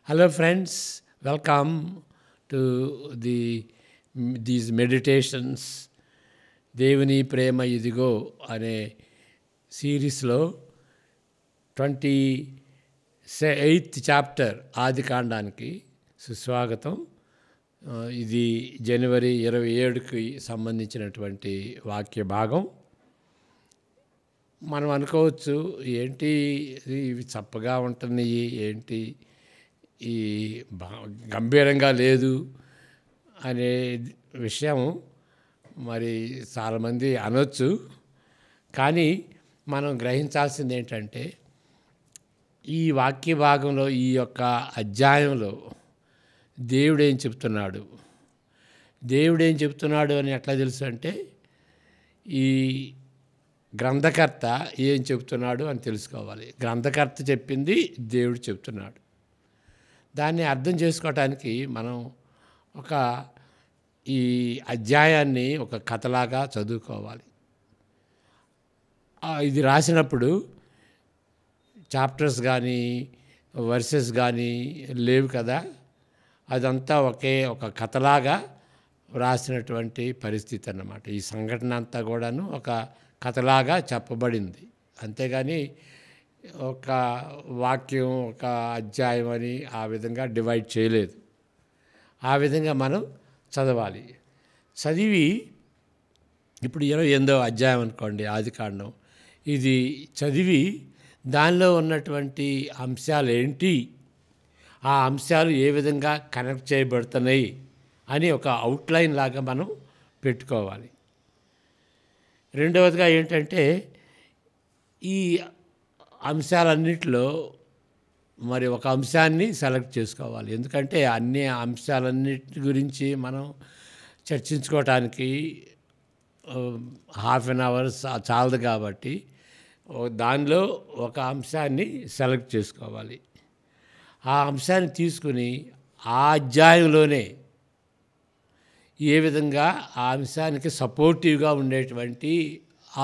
Hello, friends. Welcome to these meditations. దేవుని ప్రేమ ఇదిగో అనే సిరీస్లో 28th చాప్టర్ ఆది కాండానికి సుస్వాగతం. ఇది జనవరి 27కి సంబంధించినటువంటి వాక్య భాగం. మనం అనుకోవచ్చు, ఏంటి ఇవి చప్పగా ఉంటున్నాయి, ఏంటి ఈ గంభీరంగా లేదు అనే విషయం మరి చాలామంది అనొచ్చు. కానీ మనం గ్రహించాల్సింది ఏంటంటే, ఈ వాక్య భాగంలో, ఈ యొక్క అధ్యాయంలో దేవుడేం చెప్తున్నాడు అని ఎట్లా తెలుసు అంటే, ఈ గ్రంథకర్త ఏం చెప్తున్నాడు అని తెలుసుకోవాలి. గ్రంథకర్త చెప్పింది దేవుడు చెప్తున్నాడు. దాన్ని అర్థం చేసుకోవటానికి మనం ఈ అధ్యాయాన్ని ఒక కథలాగా చదువుకోవాలి. ఇది రాసినప్పుడు చాప్టర్స్ కానీ వర్సెస్ కానీ లేవు కదా, అదంతా ఒక కథలాగా రాసినటువంటి పరిస్థితి అన్నమాట. ఈ సంఘటన అంతా కూడాను ఒక కథలాగా చెప్పబడింది. అంతేగాని ఒక వాక్యం, ఒక అధ్యాయం అని ఆ విధంగా డివైడ్ చేయలేదు. ఆ విధంగా మనం చదవాలి. చదివి ఇప్పుడు 28వ అధ్యాయం అనుకోండి, ఆదికాండం. ఇది చదివి దానిలో ఉన్నటువంటి అంశాలు ఏంటి, ఆ అంశాలు ఏ విధంగా కనెక్ట్ చేయబడుతున్నాయి అని ఒక అవుట్లైన్ లాగా మనం పెట్టుకోవాలి. రెండవదిగా ఏంటంటే, ఈ అంశాలన్నిటిలో మరి ఒక అంశాన్ని సెలెక్ట్ చేసుకోవాలి. ఎందుకంటే అన్ని అంశాలన్నిటి గురించి మనం చర్చించుకోవటానికి హాఫ్ అన్ అవర్ చాలదు. కాబట్టి దానిలో ఒక అంశాన్ని సెలెక్ట్ చేసుకోవాలి. ఆ అంశాన్ని తీసుకుని ఆ అధ్యాయంలోనే ఏ విధంగా ఆ అంశానికి సపోర్టివ్గా ఉండేటువంటి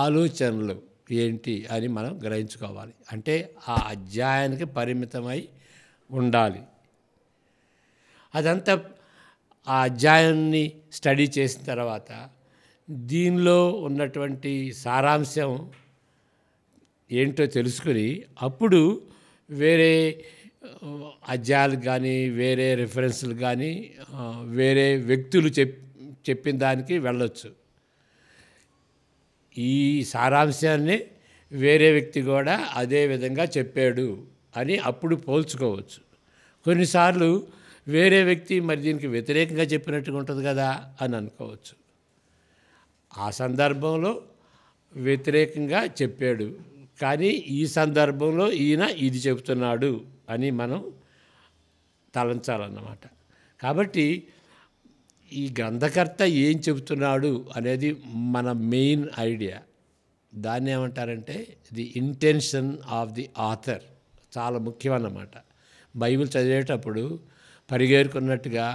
ఆలోచనలు ఏంటి అని మనం గ్రహించుకోవాలి. అంటే ఆ అధ్యాయానికి పరిమితమై ఉండాలి. అదంతా ఆ అధ్యాయాన్ని స్టడీ చేసిన తర్వాత దీనిలో ఉన్నటువంటి సారాంశం ఏంటో తెలుసుకుని అప్పుడు వేరే అధ్యాయాలకు కానీ, వేరే రిఫరెన్స్లు కానీ, వేరే వ్యక్తులు చెప్పిన దానికి వెళ్ళొచ్చు. ఈ సారాంశాన్ని వేరే వ్యక్తి కూడా అదే విధంగా చెప్పాడు అని అప్పుడు పోల్చుకోవచ్చు. కొన్నిసార్లు వేరే వ్యక్తి మరి దీనికి వ్యతిరేకంగా చెప్పినట్టుగా ఉంటుంది కదా అని అనుకోవచ్చు. ఆ సందర్భంలో వ్యతిరేకంగా చెప్పాడు, కానీ ఈ సందర్భంలో ఈయన ఇది చెబుతున్నాడు అని మనం తలంచాలన్నమాట. కాబట్టి ఈ గ్రంథకర్త ఏం చెబుతున్నాడు అనేది మన మెయిన్ ఐడియా. దాన్ని ఏమంటారంటే the intention of the author. చాలా ముఖ్యమన్నమాట. బైబిల్ చదివేటప్పుడు పరిగేరుకున్నట్టుగా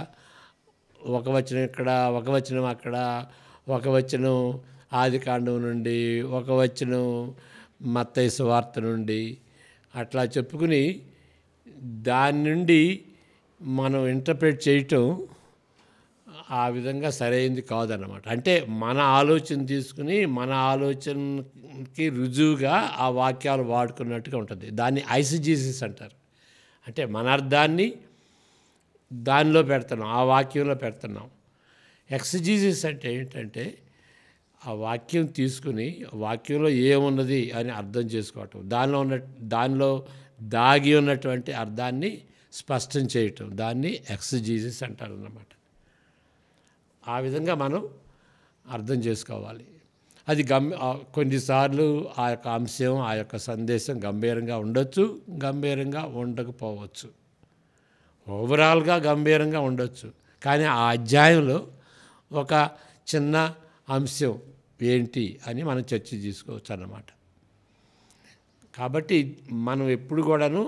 ఒక వచనం ఇక్కడ, ఒక వచనం అక్కడ, ఒక వచనం ఆదికాండం నుండి, ఒక వచనం మత్తయి సువార్త నుండి అట్లా చెప్పుకుని దాని నుండి మనం ఇంటర్ప్రెట్ చేయటం ఆ విధంగా సరైనది కాదన్నమాట. అంటే మన ఆలోచన తీసుకుని మన ఆలోచనకి రుజువుగా ఆ వాక్యాలు వాడుకున్నట్టుగా ఉంటుంది. దాన్ని ఐసిజీసిస్ అంటారు. అంటే మన అర్థాన్ని దానిలో పెడుతున్నాం, ఆ వాక్యంలో పెడుతున్నాం. ఎక్సిజీసిస్ అంటే ఏంటంటే ఆ వాక్యం తీసుకుని వాక్యంలో ఏమున్నది అని అర్థం చేసుకోవటం, దానిలో దాగి ఉన్నటువంటి అర్థాన్ని స్పష్టం చేయటం, దాన్ని ఎక్సిజీసిస్ అంటారు అన్నమాట. ఆ విధంగా మనం అర్థం చేసుకోవాలి. అది కొన్నిసార్లు ఆ యొక్క అంశం, ఆ యొక్క సందేశం గంభీరంగా ఉండొచ్చు, గంభీరంగా ఉండకపోవచ్చు. ఓవరాల్గా గంభీరంగా ఉండొచ్చు, కానీ ఆ అధ్యాయంలో ఒక చిన్న అంశం ఏంటి అని మనం చర్చ తీసుకోవచ్చు అన్నమాట. కాబట్టి మనం ఎప్పుడు కూడాను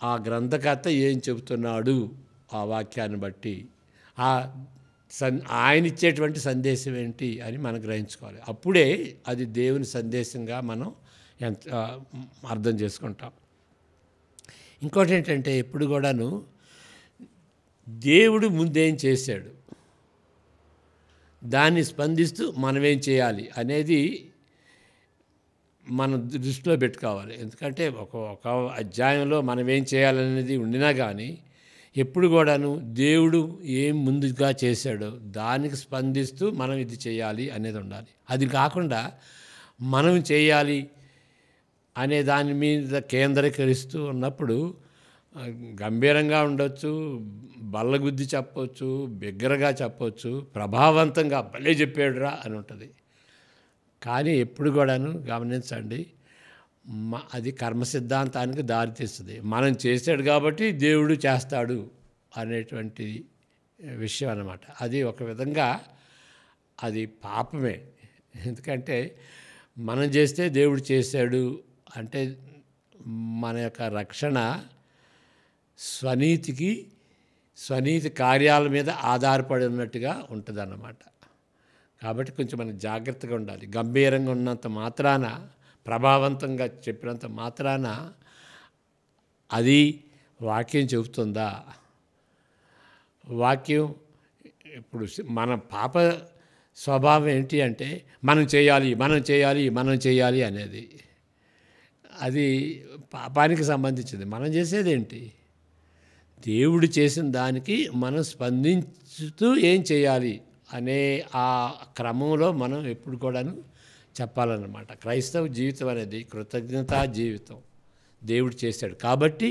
ఆ గ్రంథకర్త ఏం చెబుతున్నాడు ఆ వాక్యాన్ని బట్టి, ఆయన ఇచ్చేటువంటి సందేశం ఏంటి అని మనం గ్రహించుకోవాలి. అప్పుడే అది దేవుని సందేశంగా మనం అర్థం చేసుకుంటాం. ఇంకోటి ఏంటంటే, ఎప్పుడు కూడాను దేవుడు ముందేం చేశాడు, దాన్ని స్పందిస్తూ మనమేం చేయాలి అనేది మనం దృష్టిలో పెట్టుకోవాలి. ఎందుకంటే ఒక అధ్యాయంలో మనం ఏం చేయాలనేది ఉండినా కానీ ఎప్పుడు కూడాను దేవుడు ఏం ముందుగా చేశాడో దానికి స్పందిస్తూ మనం ఇది చేయాలి అనేది ఉండాలి. అది కాకుండా మనం చేయాలి అనే దాని మీద కేంద్రీకరిస్తూ ఉన్నప్పుడు గంభీరంగా ఉండొచ్చు, బల్లగుద్ది చెప్పొచ్చు, బిగ్గరగా చెప్పొచ్చు, ప్రభావవంతంగా భలే చెప్పాడురా అని ఉంటుంది. కానీ ఎప్పుడు కూడాను గమనించండి, అది కర్మ సిద్ధాంతానికి దారితీస్తుంది. మనం చేశాడు కాబట్టి దేవుడు చేస్తాడు అనేటువంటి విషయం అన్నమాట. అది ఒక విధంగా అది పాపమే. ఎందుకంటే మనం చేస్తే దేవుడు చేశాడు అంటే మన యొక్క రక్షణ స్వనీతి కార్యాల మీద ఆధారపడి ఉన్నట్టుగా ఉంటుందన్నమాట. కాబట్టి కొంచెం మనం జాగ్రత్తగా ఉండాలి. గంభీరంగా ఉన్నంత మాత్రాన, ప్రభావవంతంగా చెప్పినంత మాత్రాన అది వాక్యం చెబుతుందా? వాక్యం ఇప్పుడు మన పాప స్వభావం ఏంటి అంటే మనం చేయాలి అనేది. అది పాపానికి సంబంధించింది. మనం చేసేది ఏంటి? దేవుడు చేసిన దానికి మనం స్పందించుతూ ఏం చేయాలి అనే ఆ క్రమంలో మనం ఎప్పుడు కూడాను చెప్పాలన్నమాట. క్రైస్తవ జీవితం అనేది కృతజ్ఞతా జీవితం. దేవుడు చేశాడు కాబట్టి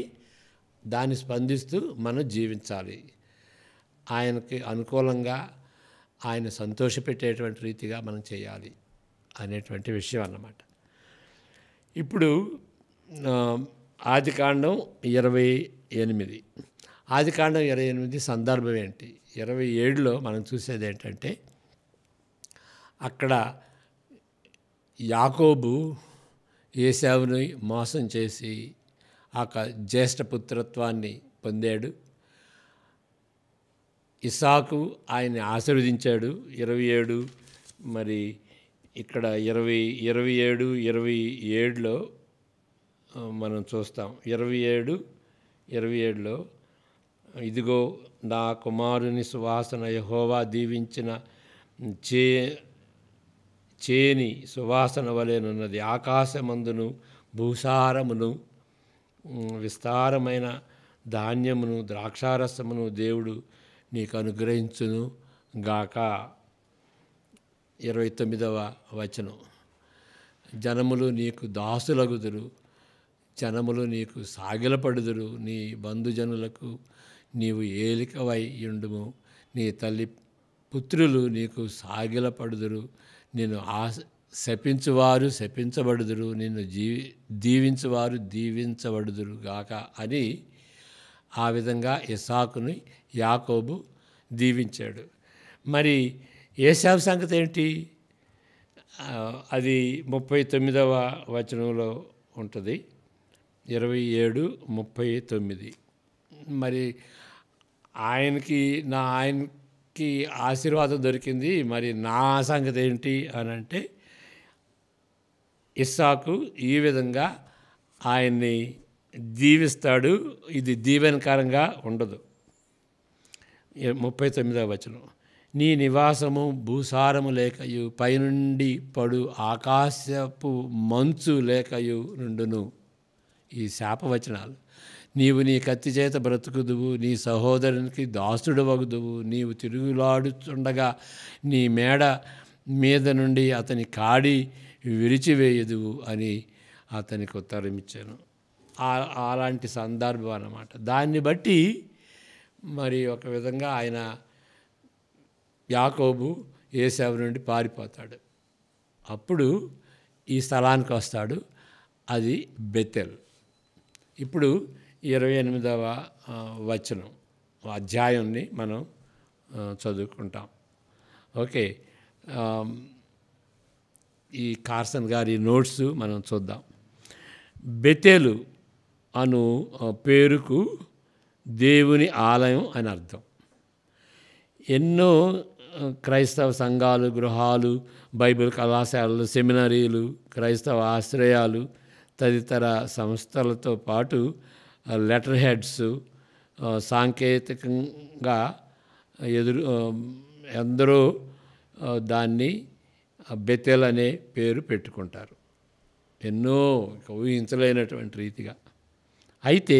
దాన్ని స్పందిస్తూ మనం జీవించాలి. ఆయనకి అనుకూలంగా, ఆయన సంతోషపెట్టేటువంటి రీతిగా మనం చేయాలి అనేటువంటి విషయం అన్నమాట. ఇప్పుడు ఆదికాండం 28. ఆదికాండం 28 సందర్భం ఏంటి? 27లో మనం చూసేది ఏంటంటే, అక్కడ యాకోబు ఏశావుని మోసం చేసి ఆ జ్యేష్ఠపుత్రత్వాన్ని పొందాడు. ఇస్సాకు ఆయన్ని ఆశీర్వదించాడు. 27 మరి ఇక్కడ 27లో మనం చూస్తాం. 27లో ఇదిగో నా కుమారుని సువాసన యెహోవా దీవించిన చేని సువాసన వలెనున్నది. ఆకాశమందును భూసారమును విస్తారమైన ధాన్యమును ద్రాక్షారసమును దేవుడు నీకు అనుగ్రహించును గాక. 29వ వచనం, జనములు నీకు దాసులగుదురు, జనములు నీకు సాగిలపడుదురు, నీ బంధుజనులకు నీవు ఏలికవై యుండుము, నీ తల్లి పుత్రులు నీకు సాగిలపడుదురు, నిన్ను శపించువారు శపించబడుదురు, నిన్ను దీవించువారు దీవించబడుదురు గాక అని ఆ విధంగా ఇస్సాకుని యాకోబు దీవించాడు. మరి ఏశావు సంగతి ఏంటి? అది 39వ వచనంలో ఉంటుంది. 27:39. మరి ఆయనకి ఆశీర్వాదం దొరికింది. మరి నా సంగతి ఏంటి అని అంటే, ఇస్సాకు ఈ విధంగా ఆయన్ని దీవిస్తాడు. ఇది దీవెనకరంగా ఉండదు. 39వ వచనం, నీ నివాసము భూసారము లేకయు పైనుండి పడు ఆకాశపు మంచు లేకయు నుండును. ఈ శాపవచనాలు. నీవు నీ కత్తి చేత బ్రతుకుదువు, నీ సహోదరునికి దాసుడు వగుదువు, నీవు తిరుగులాడుచుండగా నీ మేడ మీద నుండి అతని కాడి విరిచివేయుదువు అని అతనికి ఉత్తరం ఇచ్చాను. అలాంటి సందర్భం అన్నమాట. దాన్ని బట్టి మరి ఒక విధంగా ఆయన యాకోబు ఏశావు నుండి పారిపోతాడు. అప్పుడు ఈ స్థలానికి వస్తాడు. అది బెతెల్. ఇప్పుడు 28వ వచనం అధ్యాయాన్ని మనం చదువుకుంటాం. ఓకే, ఈ కార్సన్ గారి నోట్స్ మనం చూద్దాం. బెతెలు అను పేరుకు దేవుని ఆలయం అని అర్థం. ఎన్నో క్రైస్తవ సంఘాలు, గృహాలు, బైబిల్ కళాశాలలు, సెమినరీలు, క్రైస్తవ ఆశ్రయాలు తదితర సంస్థలతో పాటు లెటర్ హెడ్స్, సాంకేతికంగా ఎందరో దాన్ని బెతెల్ అనే పేరు పెట్టుకుంటారు, ఎన్నో ఊహించలేనటువంటి రీతిగా. అయితే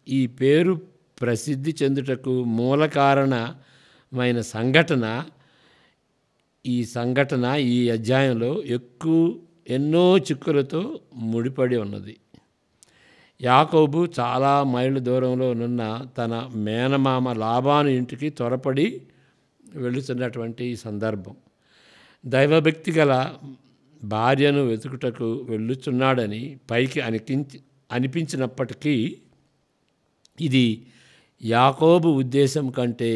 ఈ పేరు ప్రసిద్ధి చెందుటకు మూల కారణమైన సంఘటన ఈ అధ్యాయంలో ఎన్నో చిక్కులతో ముడిపడి ఉన్నది. యాకోబు చాలా మైళ్ళ దూరంలో ఉన్న తన మేనమామ లాబాను ఇంటికి త్వరపడి వెళుతున్నటువంటి సందర్భం. దైవభక్తి గల భార్యను వెతుకుటకు వెళ్ళుచున్నాడని పైకి అనిపించినప్పటికీ ఇది యాకోబు ఉద్దేశం కంటే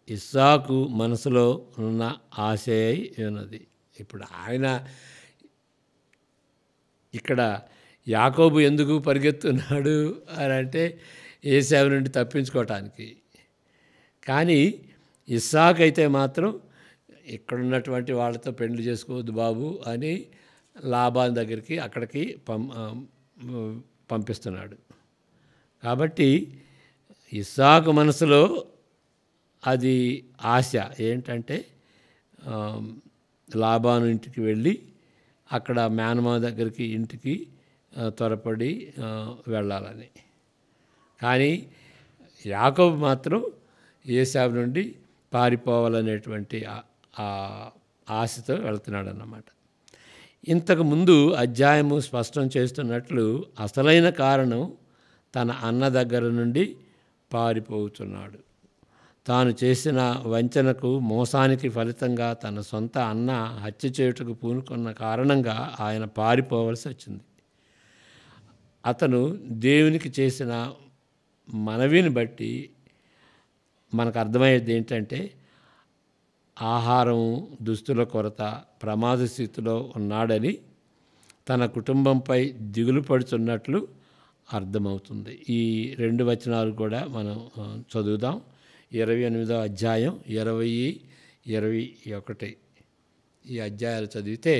ఇస్సాకు మనసులో ఉన్న ఆశ అయి ఉన్నది. ఇప్పుడు ఆయన ఇక్కడ యాకోబు ఎందుకు పరిగెత్తున్నాడు అని అంటే ఏశావు నుండి తప్పించుకోవటానికి. కానీ ఇస్సాకు అయితే మాత్రం ఇక్కడున్నటువంటి వాళ్ళతో పెళ్లి చేసుకోవద్దు బాబు అని లాబాన్ దగ్గరికి అక్కడికి పంపిస్తున్నాడు. కాబట్టి ఇస్సాకు మనసులో అది ఆశ ఏంటంటే లాబాను ఇంటికి వెళ్ళి అక్కడ మేనమామ దగ్గరికి ఇంటికి త్వరపడి వెళ్ళాలని. కానీ యాకోబు మాత్రం ఏశావు నుండి పారిపోవాలనేటువంటి ఆశతో వెళ్తున్నాడు అన్నమాట. ఇంతకుముందు అధ్యాయము స్పష్టం చేస్తున్నట్లు అసలైన కారణం తన అన్న దగ్గర నుండి పారిపోతున్నాడు. తాను చేసిన వంచనకు మోసానికి ఫలితంగా తన సొంత అన్న హత్య చేయుటకు పూనుకున్న కారణంగా ఆయన పారిపోవలసి వచ్చింది. అతను దేవునికి చేసిన మనవిని బట్టి మనకు అర్థమయ్యేది ఏంటంటే ఆహారం, దుస్తుల కొరత, ప్రమాద స్థితిలో ఉన్నాడని తన కుటుంబంపై దిగులు పడుతున్నట్లు అర్థమవుతుంది. ఈ 2 వచనాలు కూడా మనం చదువుదాం. 28వ అధ్యాయం 20, 21 ఈ అధ్యాయాలు చదివితే,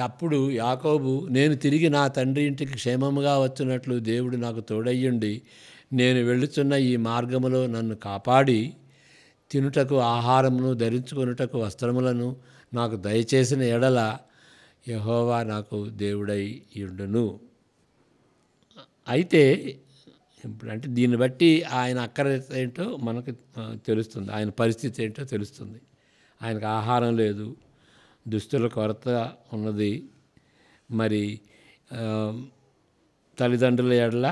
అప్పుడు యాకోబు, నేను తిరిగి నా తండ్రి ఇంటికి క్షేమముగా వచ్చినట్లు దేవుడు నాకు తోడయ్యుండి నేను వెళ్ళుచున్న ఈ మార్గములో నన్ను కాపాడి తినుటకు ఆహారమును, ధరించుకొనుటకు వస్త్రములను నాకు దయచేసిన ఎడల యెహోవా నాకు దేవుడై యుండును. అయితే ఇప్పుడంటే దీన్ని బట్టి ఆయన అక్కర ఏంటో మనకు తెలుస్తుంది, ఆయన పరిస్థితి ఏంటో తెలుస్తుంది. ఆయనకు ఆహారం లేదు, దుస్తుల కొరత ఉన్నది, మరి తల్లిదండ్రుల ఎడల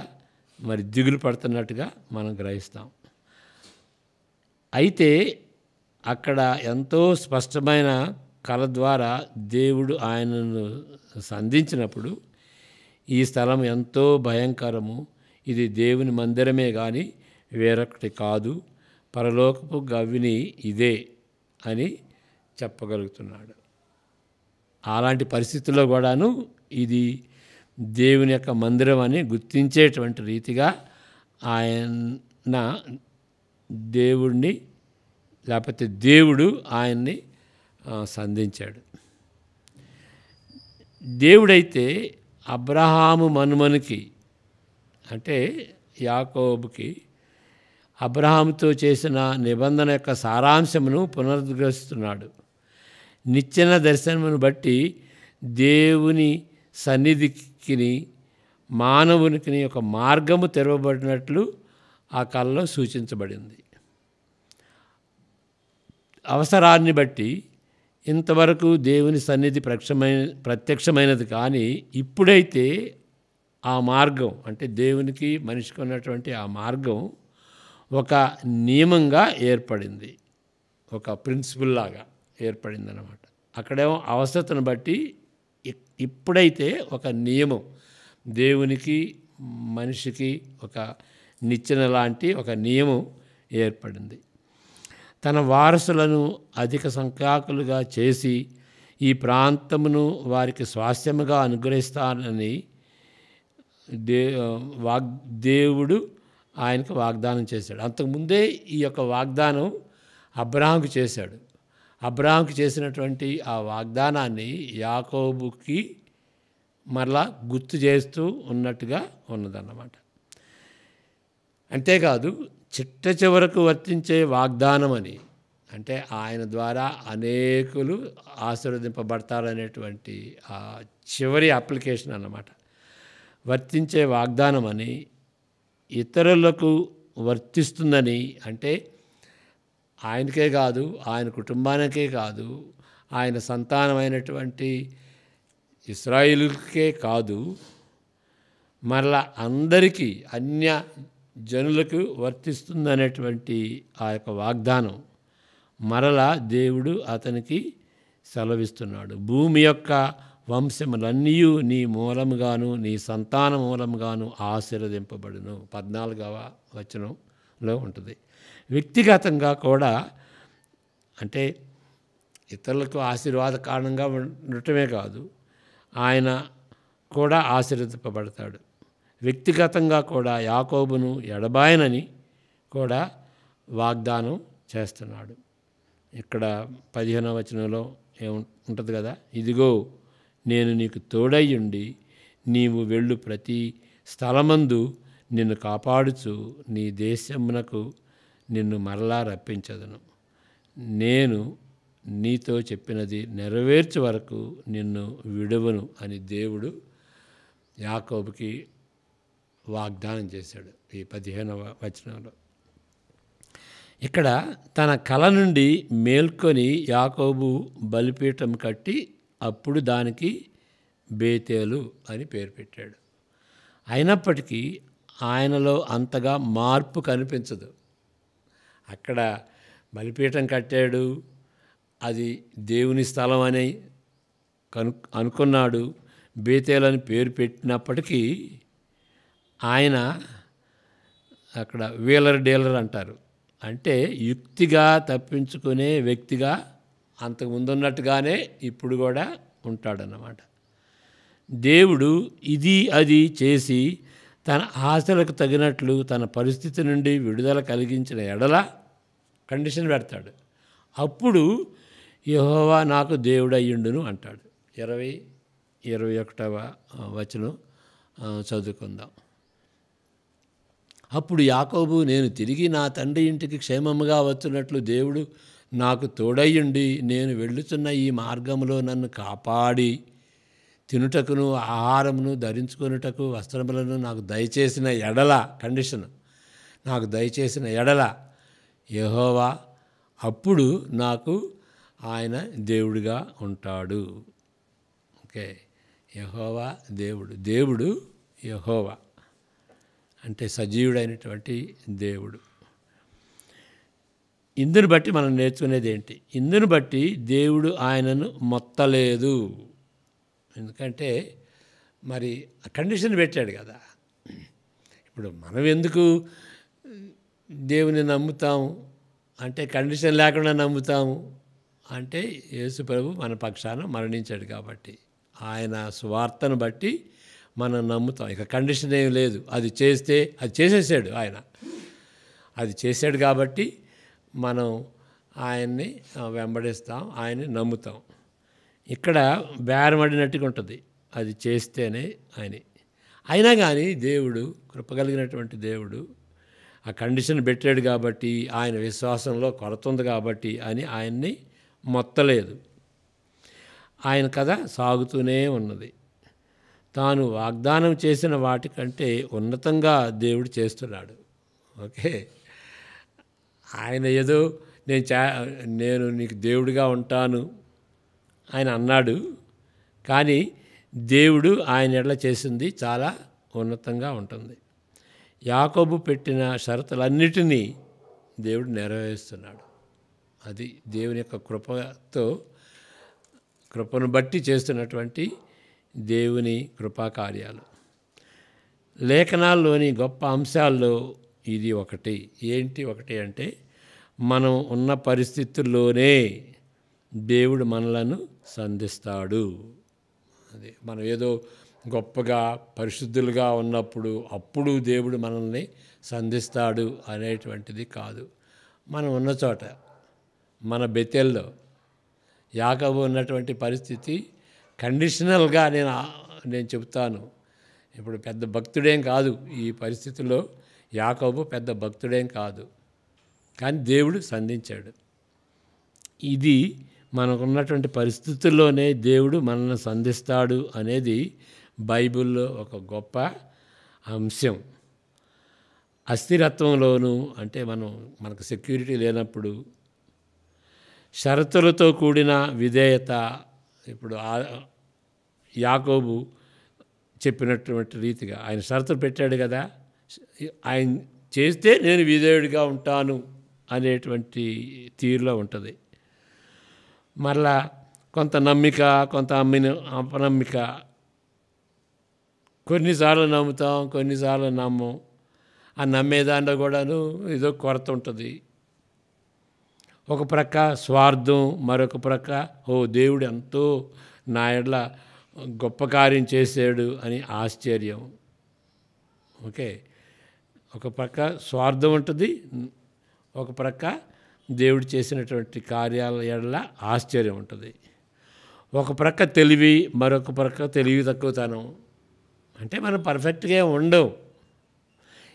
మరి దిగులు పడుతున్నట్టుగా మనం గ్రహిస్తాం. అయితే అక్కడ ఎంతో స్పష్టమైన కళ ద్వారా దేవుడు ఆయనను సంధించినప్పుడు, ఈ స్థలం ఎంతో భయంకరము, ఇది దేవుని మందిరమే కానీ వేరొకటి కాదు, పరలోకపు గవిని ఇదే అని చెప్పగలుగుతున్నాడు. అలాంటి పరిస్థితుల్లో కూడాను ఇది దేవుని యొక్క మందిరం అని గుర్తించేటువంటి రీతిగా ఆయన దేవుణ్ణి లేకపోతే దేవుడు ఆయన్ని సంధించాడు. దేవుడైతే అబ్రహాము మనుమనికి అంటే యాకోబుకి అబ్రహాముతో చేసిన నిబంధన యొక్క సారాంశమును పునరుద్ఘాటిస్తున్నాడు. నిచ్చెన దర్శనమును బట్టి దేవుని సన్నిధికి మానవునికి ఒక మార్గము తెరవబడినట్లు ఆ కళలో సూచించబడింది. అవసరాన్ని బట్టి ఇంతవరకు దేవుని సన్నిధి ప్రత్యక్షమైనది, కానీ ఇప్పుడైతే ఆ మార్గం అంటే దేవునికి మనిషికి ఉన్నటువంటి ఆ మార్గం ఒక నియమంగా ఏర్పడింది, ఒక ప్రిన్సిపల్ లాగా ఏర్పడింది అన్నమాట. అక్కడేమో అవసరతను బట్టి ఇప్పుడైతే ఒక నియమం దేవునికి మనిషికి ఒక నిచ్చెన లాంటి ఒక నియమం ఏర్పడింది. తన వారసులను అధిక సంఖ్యాకులుగా చేసి ఈ ప్రాంతమును వారికి స్వాస్థ్యముగా అనుగ్రహిస్తానని దేవుడు ఆయనకు వాగ్దానం చేశాడు. అంతకుముందే ఈ యొక్క వాగ్దానం అబ్రహాముకు చేశాడు. అబ్రహాముకు చేసినటువంటి ఆ వాగ్దానాన్ని యాకోబుకి మరలా గుర్తు చేస్తూ ఉన్నట్టుగా ఉన్నదన్నమాట. అంతేకాదు చిట్ట చివరకు వర్తించే వాగ్దానం అని, అంటే ఆయన ద్వారా అనేకులు ఆశీర్వదింపబడతారనేటువంటి ఆ చివరి అప్లికేషన్ అన్నమాట. వర్తించే వాగ్దానం అని, ఇతరులకు వర్తిస్తుందని, అంటే ఆయనకే కాదు, ఆయన కుటుంబానికే కాదు, ఆయన సంతానమైనటువంటి ఇశ్రాయేలుకే కాదు, మరలా అందరికీ అన్య జనులకు వర్తిస్తుందనేటువంటి ఆ యొక్క వాగ్దానం మరలా దేవుడు అతనికి సెలవిస్తున్నాడు. భూమి యొక్క వంశములన్నీ నీ మూలముగాను నీ సంతాన మూలముగాను ఆశీర్వదింపబడును. 14వ వచనంలో ఉంటుంది. వ్యక్తిగతంగా కూడా, అంటే ఇతరులకు ఆశీర్వాద కారణంగా ఉండటమే కాదు, ఆయన కూడా ఆశీర్వదింపబడతాడు. వ్యక్తిగతంగా కూడా యాకోబును ఎడబాయనని కూడా వాగ్దానం చేస్తున్నాడు. ఇక్కడ 15వ వచనంలో ఏముంటుంది కదా, ఇదిగో నేను నీకు తోడయ్యుండి నీవు వెళ్ళు ప్రతి స్థలమందు నిన్ను కాపాడుచు నీ దేశమునకు నిన్ను మరలా రప్పించదను. నేను నీతో చెప్పినది నెరవేర్చే వరకు నిన్ను విడువను అని దేవుడు యాకోబుకి వాగ్దానం చేశాడు ఈ 15వ వచనంలో. ఇక్కడ తన కల నుండి మేల్కొని యాకోబు బలిపీఠం కట్టి అప్పుడు దానికి బేతేలు అని పేరు పెట్టాడు. అయినప్పటికీ ఆయనలో అంతగా మార్పు కనిపించదు. అక్కడ బలిపీఠం కట్టాడు, అది దేవుని స్థలం అని అనుకున్నాడు, బేతేలు అని పేరు పెట్టినప్పటికీ ఆయన అక్కడ వీలర్ డీలర్ అంటారు, అంటే యుక్తిగా తప్పించుకునే వ్యక్తిగా అంతకుముందు ఉన్నట్టుగానే ఇప్పుడు కూడా ఉంటాడన్నమాట. దేవుడు ఇది అది చేసి తన ఆశలకు తగినట్లు తన పరిస్థితి నుండి విడుదల కలిగించిన ఎడల కండిషన్ పెడతాడు. అప్పుడు యెహోవా నాకు దేవుడయ్యుండును అంటాడు. 21వ వచనం చదువుకుందాం. అప్పుడు యాకోబు, నేను తిరిగి నా తండ్రి ఇంటికి క్షేమముగా వచ్చున్నట్లు దేవుడు నాకు తోడయ్యుండి నేను వెళ్ళుచున్న ఈ మార్గంలో నన్ను కాపాడి తినుటకును ఆహారమును ధరించుకొనుటకు వస్త్రములను నాకు దయచేసిన ఎడల, కండిషన్, నాకు దయచేసిన ఎడల యెహోవా అప్పుడు నాకు ఆయన దేవుడిగా ఉంటాడు. ఓకే, యెహోవా దేవుడు, దేవుడు యెహోవా అంటే సజీవుడైనటువంటి దేవుడు. ఇందుని బట్టి మనం నేర్చుకునేది ఏంటి? ఇందుని బట్టి దేవుడు ఆయనను మొత్తలేదు. ఎందుకంటే మరి కండిషన్ పెట్టాడు కదా. ఇప్పుడు మనం ఎందుకు దేవుని నమ్ముతాము అంటే, కండిషన్ లేకుండా నమ్ముతాము అంటే, యేసు ప్రభు మన పక్షాన మరణించాడు కాబట్టి, ఆయన సువార్తను బట్టి మనం నమ్ముతాం. ఇక కండిషన్ ఏం లేదు. అది చేస్తే అది చేసేసాడు ఆయన, అది చేశాడు కాబట్టి మనం ఆయన్ని వెంబడిస్తాం, ఆయన్ని నమ్ముతాం. ఇక్కడ బేరమడినట్టుగా ఉంటుంది అది చేస్తేనే అని. అయినా కానీ దేవుడు కృపగలిగినటువంటి దేవుడు ఆ కండిషన్ పెట్టాడు కాబట్టి, ఆయన విశ్వాసంలో కొరత ఉంది కాబట్టి అని ఆయన్ని మొత్తలేదు. ఆయన కథ సాగుతూనే ఉన్నది. తాను వాగ్దానం చేసిన వాటికంటే ఉన్నతంగా దేవుడు చేస్తున్నాడు. ఓకే, ఆయన ఏదో నేను నీకు దేవుడిగా ఉంటాను ఆయన అన్నాడు, కానీ దేవుడు ఆయన ఎడల చేసింది చాలా ఉన్నతంగా ఉంటుంది. యాకోబు పెట్టిన షరతులన్నిటినీ దేవుడు నెరవేరుస్తున్నాడు. అది దేవుని యొక్క కృపను బట్టి చేస్తున్నటువంటి దేవుని కృపాకార్యాలు. లేఖనాల్లోని గొప్ప అంశాల్లో ఇది ఒకటి. ఒకటి అంటే, మనం ఉన్న పరిస్థితుల్లోనే దేవుడు మనలను సంధిస్తాడు. అది మనం ఏదో గొప్పగా పరిశుద్ధులుగా ఉన్నప్పుడు అప్పుడు దేవుడు మనల్ని సంధిస్తాడు అనేటువంటిది కాదు. మనం ఉన్న చోట, మన బెతెల్లో యాకోబు ఉన్నటువంటి పరిస్థితి కండిషనల్గా నేను చెప్తాను. ఇప్పుడు పెద్ద భక్తుడేం కాదు, ఈ పరిస్థితుల్లో యాకోబు పెద్ద భక్తుడేం కాదు, కానీ దేవుడు సంధించాడు. ఇది మనకున్నటువంటి పరిస్థితుల్లోనే దేవుడు మనల్ని సంధిస్తాడు అనేది బైబిల్లో ఒక గొప్ప అంశం. అస్థిరత్వంలోనూ, అంటే మనకు సెక్యూరిటీ లేనప్పుడు షరతులతో కూడిన విధేయత. ఇప్పుడు యాకోబు చెప్పినటువంటి రీతిగా ఆయన షరతులు పెట్టాడు కదా, ఆయన చేస్తే నేను విధేయుడిగా ఉంటాను అనేటువంటి తీరులో ఉంటుంది. మరలా కొంత నమ్మిక, కొంత అపనమ్మిక. కొన్నిసార్లు నమ్ముతాం, కొన్నిసార్లు నమ్మం. ఆ నమ్మేదాంట్లో కూడాను ఏదో కొరత ఉంటుంది. ఒక ప్రక్క స్వార్థం, మరొక ప్రక్క దేవుడు ఎంతో నా ఎడల గొప్ప కార్యం చేశాడు అని ఆశ్చర్యం. ఓకే, ఒక ప్రక్క స్వార్థం ఉంటుంది, ఒక ప్రక్క దేవుడు చేసినటువంటి కార్యాల ఎడల ఆశ్చర్యం ఉంటుంది. ఒక ప్రక్క తెలివి, మరొక ప్రక్క తెలివి తక్కువతనం. అంటే మనం పర్ఫెక్ట్గా ఉండవు.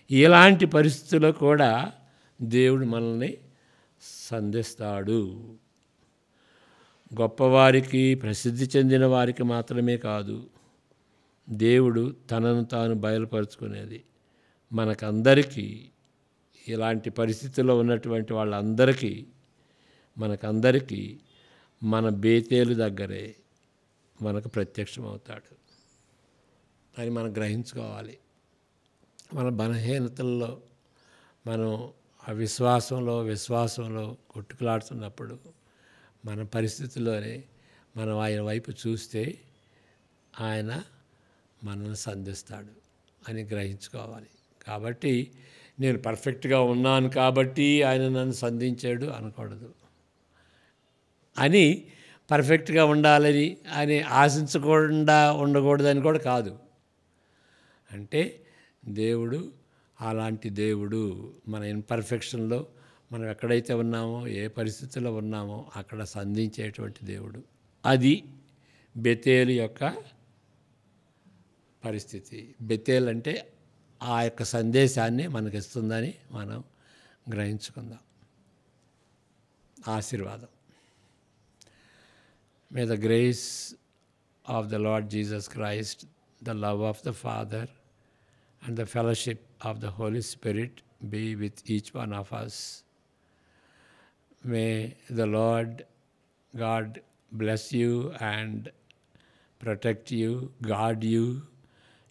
ఇలాంటి పరిస్థితుల్లో కూడా దేవుడు మనల్ని సంధిస్తాడు. గొప్పవారికి, ప్రసిద్ధి చెందిన వారికి మాత్రమే కాదు దేవుడు తనను తాను బయలుపరుచుకునేది. మనకందరికీ, ఇలాంటి పరిస్థితుల్లో ఉన్నటువంటి వాళ్ళందరికీ, మనకందరికీ మన బేతేలు దగ్గరే మనకు ప్రత్యక్షమవుతాడు అని మనం గ్రహించుకోవాలి. మన బలహీనతల్లో మనం ఆ విశ్వాసంలో కొట్టుకులాడుతున్నప్పుడు మన పరిస్థితుల్లోనే మనం ఆయన వైపు చూస్తే ఆయన మనల్ని సంధిస్తాడు అని గ్రహించుకోవాలి. కాబట్టి నేను పర్ఫెక్ట్గా ఉన్నాను కాబట్టి ఆయన నన్ను సంధించాడు అనకూడదు. అని పర్ఫెక్ట్గా ఉండాలని అని ఆశించకుండా ఉండకూడదని కూడా కాదు. అంటే దేవుడు అలాంటి దేవుడు. మన ఇన్పర్ఫెక్షన్లో మనం ఎక్కడైతే ఉన్నామో, ఏ పరిస్థితుల్లో ఉన్నామో అక్కడ సంధించేటువంటి దేవుడు. అది బెతేలు యొక్క పరిస్థితి. బెతేల్ అంటే ఆ యొక్క సందేశాన్ని మనకిస్తుందని మనం గ్రహించుకుందాం. ఆశీర్వాదం. May the grace of the lord Jesus Christ, the love of the father and the fellowship of the Holy Spirit be with each one of us. May the Lord God bless you and protect you, guard you.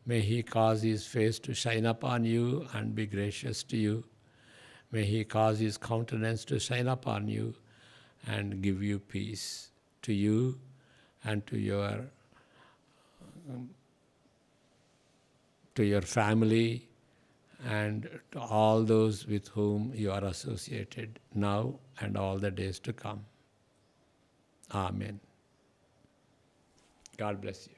May He cause His face to shine upon you and be gracious to you. May He cause His countenance to shine upon you and give you peace, to you and to your family and to all those with whom you are associated now and all the days to come. Amen. God bless you.